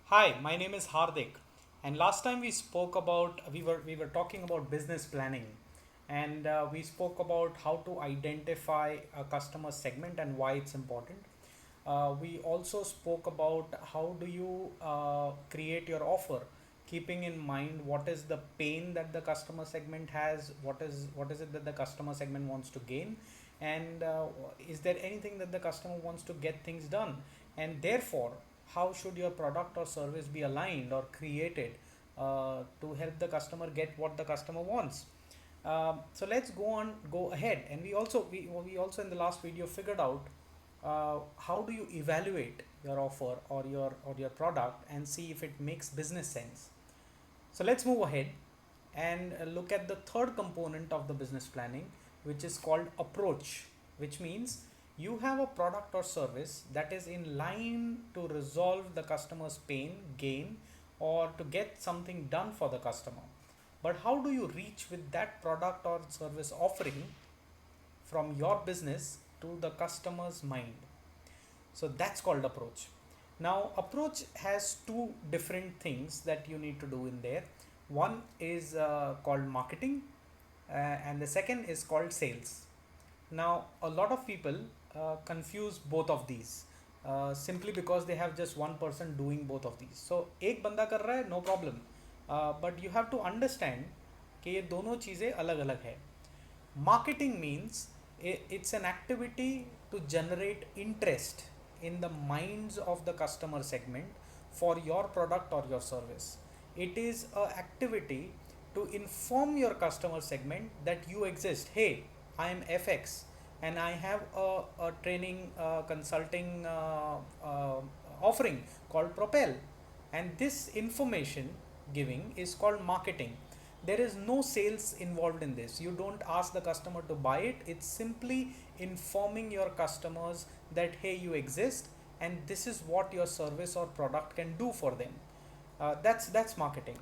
Hi, my name is Hardik, and last time we spoke about we were talking about business planning, and we spoke about how to identify a customer segment and why it's important. We also spoke about how do you create your offer, keeping in mind what is the pain that the customer segment has, what is it that the customer segment wants to gain, and is there anything that the customer wants to get things done, and therefore how should your product or service be aligned or created to help the customer get what the customer wants. So let's go ahead, and we also in the last video figured out how do you evaluate your offer or your product and see if it makes business sense. So let's move ahead and look at the third component of the business planning, which is called approach, which means you have a product or service that is in line to resolve the customer's pain, gain, or to get something done for the customer. But how do you reach with that product or service offering from your business to the customer's mind? So that's called approach. Now, approach has two different things that you need to do in there. One is called marketing, and the second is called sales. Now, a lot of people confuse both of these simply because they have just one person doing both of these. So, एक बंदा कर रहा है, no problem, but you have to understand कि ये दोनों चीज़ें अलग अलग है. Marketing means it's an activity to generate interest in the minds of the customer segment for your product or your service. It is an activity to inform your customer segment that you exist. Hey, I am FX and I have a training consulting offering called Propel, and this information giving is called marketing. There is no sales involved in this. You don't ask the customer to buy it. It's simply informing your customers that hey, you exist and this is what your service or product can do for them. That's marketing.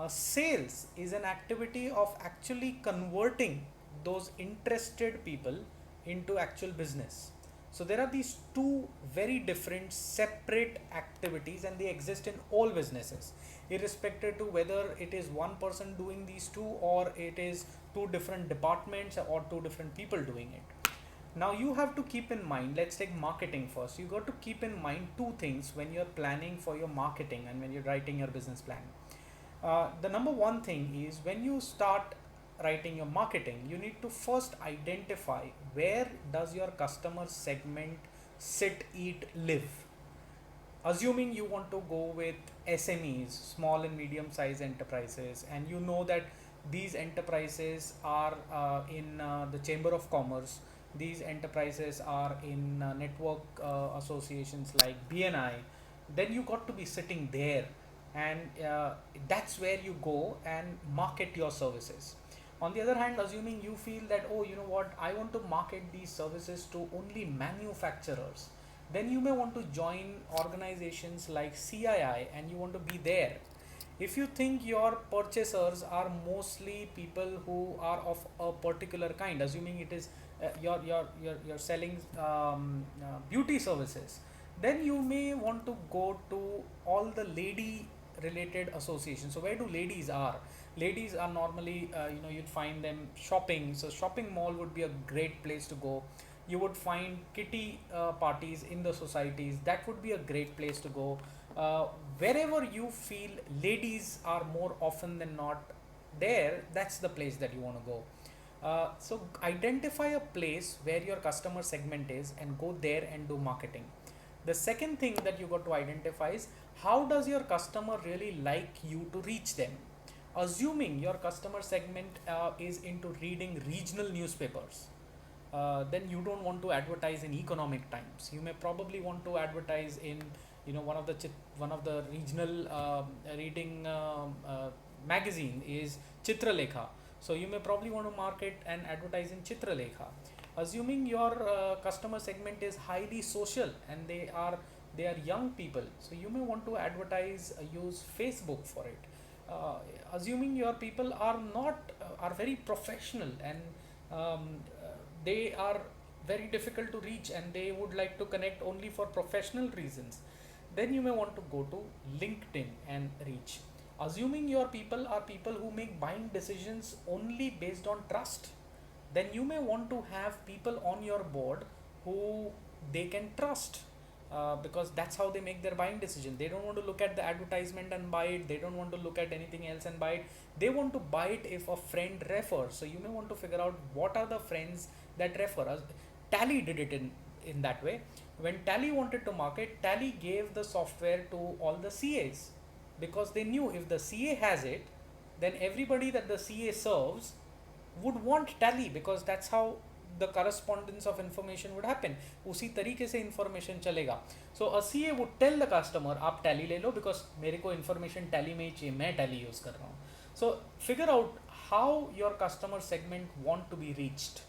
Sales is an activity of actually converting those interested people into actual business. So there are these two very different separate activities, and they exist in all businesses, irrespective to whether it is one person doing these two or it is two different departments or two different people doing it. Now you have to keep in mind, let's take marketing first. You got to keep in mind two things when you're planning for your marketing and when you're writing your business plan. The number one thing is when you start writing your marketing, you need to first identify where does your customer segment sit, eat, live. Assuming you want to go with SMEs, small and medium sized enterprises, and you know that these enterprises are in the Chamber of Commerce, these enterprises are in network associations like BNI, then you got to be sitting there, and that's where you go and market your services. On the other hand, assuming you feel that, oh, you know what, I want to market these services to only manufacturers, then you may want to join organizations like CII and you want to be there. If you think your purchasers are mostly people who are of a particular kind, assuming it is you're selling beauty services, then you may want to go to all the lady related associations. So where do ladies are? Ladies are normally you'd find them shopping. So shopping mall would be a great place to go. You would find kitty parties in the societies. That would be a great place to go. uh, Wherever you feel ladies are more often than not there, that's the place that you want to go. So identify a place where your customer segment is and go there and do marketing. The second thing that you got to identify is how does your customer really like you to reach them. Assuming your customer segment is into reading regional newspapers, then you don't want to advertise in Economic Times. You may probably want to advertise in one of the regional reading magazine is Chitralekha. So you may probably want to market and advertise in Chitralekha. Assuming your customer segment is highly social and they are young people, so you may want to advertise use Facebook for it. Assuming your people are not are very professional and um, they are very difficult to reach and they would like to connect only for professional reasons, Then you may want to go to LinkedIn and reach. Assuming your people are people who make buying decisions only based on trust, then you may want to have people on your board who they can trust, because that's how they make their buying decision. They don't want to look at the advertisement and buy it. They don't want to look at anything else and buy it. They want to buy it if a friend refers. So you may want to figure out what are the friends that refer us. Tally did it in that way. When Tally wanted to market, Tally gave the software to all the CAs, because they knew if the CA has it, then everybody that the CA serves would want Tally, because that's how the correspondence of information would happen. उसी तरीके से information चलेगा. So a CA would tell the customer आप Tally ले लो, because मेरे को information Tally में ही चाहिए, मैं Tally use कर रहा हूँ. So figure out how your customer segment want to be reached.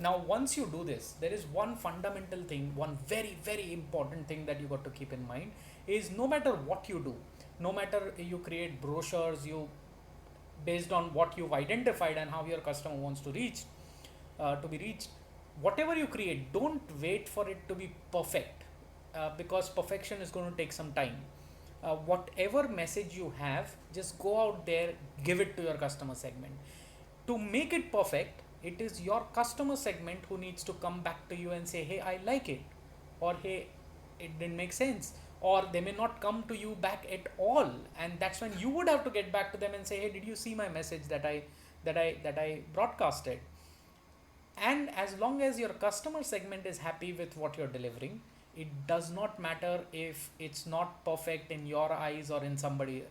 Now once you do this, there is one fundamental thing, one very important thing that you got to keep in mind is, no matter what you do, no matter you create brochures, you based on what you've identified and how your customer wants to be reached, whatever you create, don't wait for it to be perfect, because perfection is going to take some time. Whatever message you have, just go out there, give it to your customer segment. To make it perfect, it is your customer segment who needs to come back to you and say, hey, I like it, or hey, it didn't make sense, or they may not come to you back at all, and that's when you would have to get back to them and say, hey, did you see my message that I broadcasted? And as long as your customer segment is happy with what you're delivering, it does not matter if it's not perfect in your eyes or in somebody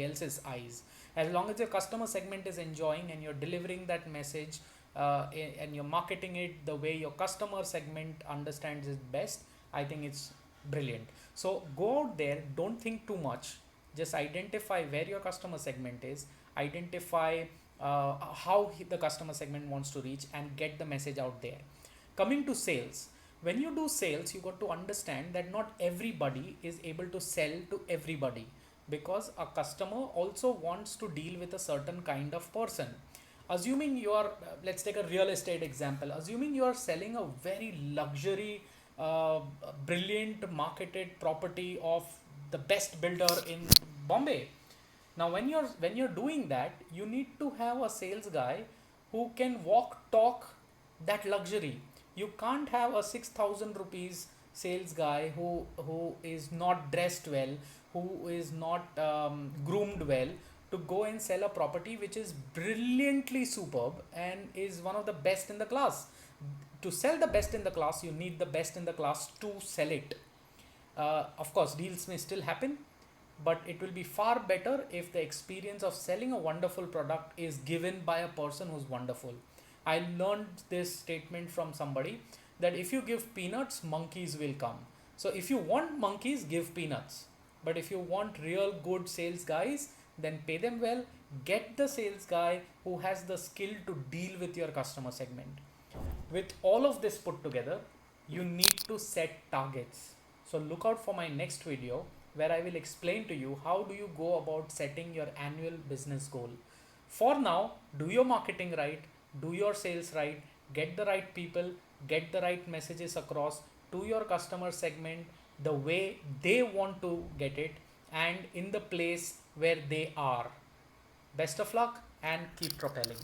else's eyes. As long as your customer segment is enjoying and you're delivering that message, and you're marketing it the way your customer segment understands it best, I think it's brilliant. So go out there, don't think too much, just identify where your customer segment is, identify how the customer segment wants to reach, and get the message out there. Coming to sales, when you do sales, you got to understand that not everybody is able to sell to everybody, because a customer also wants to deal with a certain kind of person. Assuming you are, let's take a real estate example, assuming you are selling a very luxury, brilliant marketed property of the best builder in Bombay. Now when you're doing that, you need to have a sales guy who can walk talk that luxury. You can't have a 6,000 rupees sales guy who is not dressed well, who is not groomed well, to go and sell a property which is brilliantly superb and is one of the best in the class. To sell the best in the class, you need the best in the class to sell it. Of course, deals may still happen, but it will be far better if the experience of selling a wonderful product is given by a person who's wonderful. I learned this statement from somebody, that if you give peanuts, monkeys will come. So if you want monkeys, give peanuts. But if you want real good sales guys, then pay them well. Get the sales guy who has the skill to deal with your customer segment. With all of this put together, you need to set targets. So look out for my next video, where I will explain to you how do you go about setting your annual business goal. For now, do your marketing right, do your sales right, get the right people, get the right messages across to your customer segment the way they want to get it, and in the place where they are. Best of luck and keep propelling.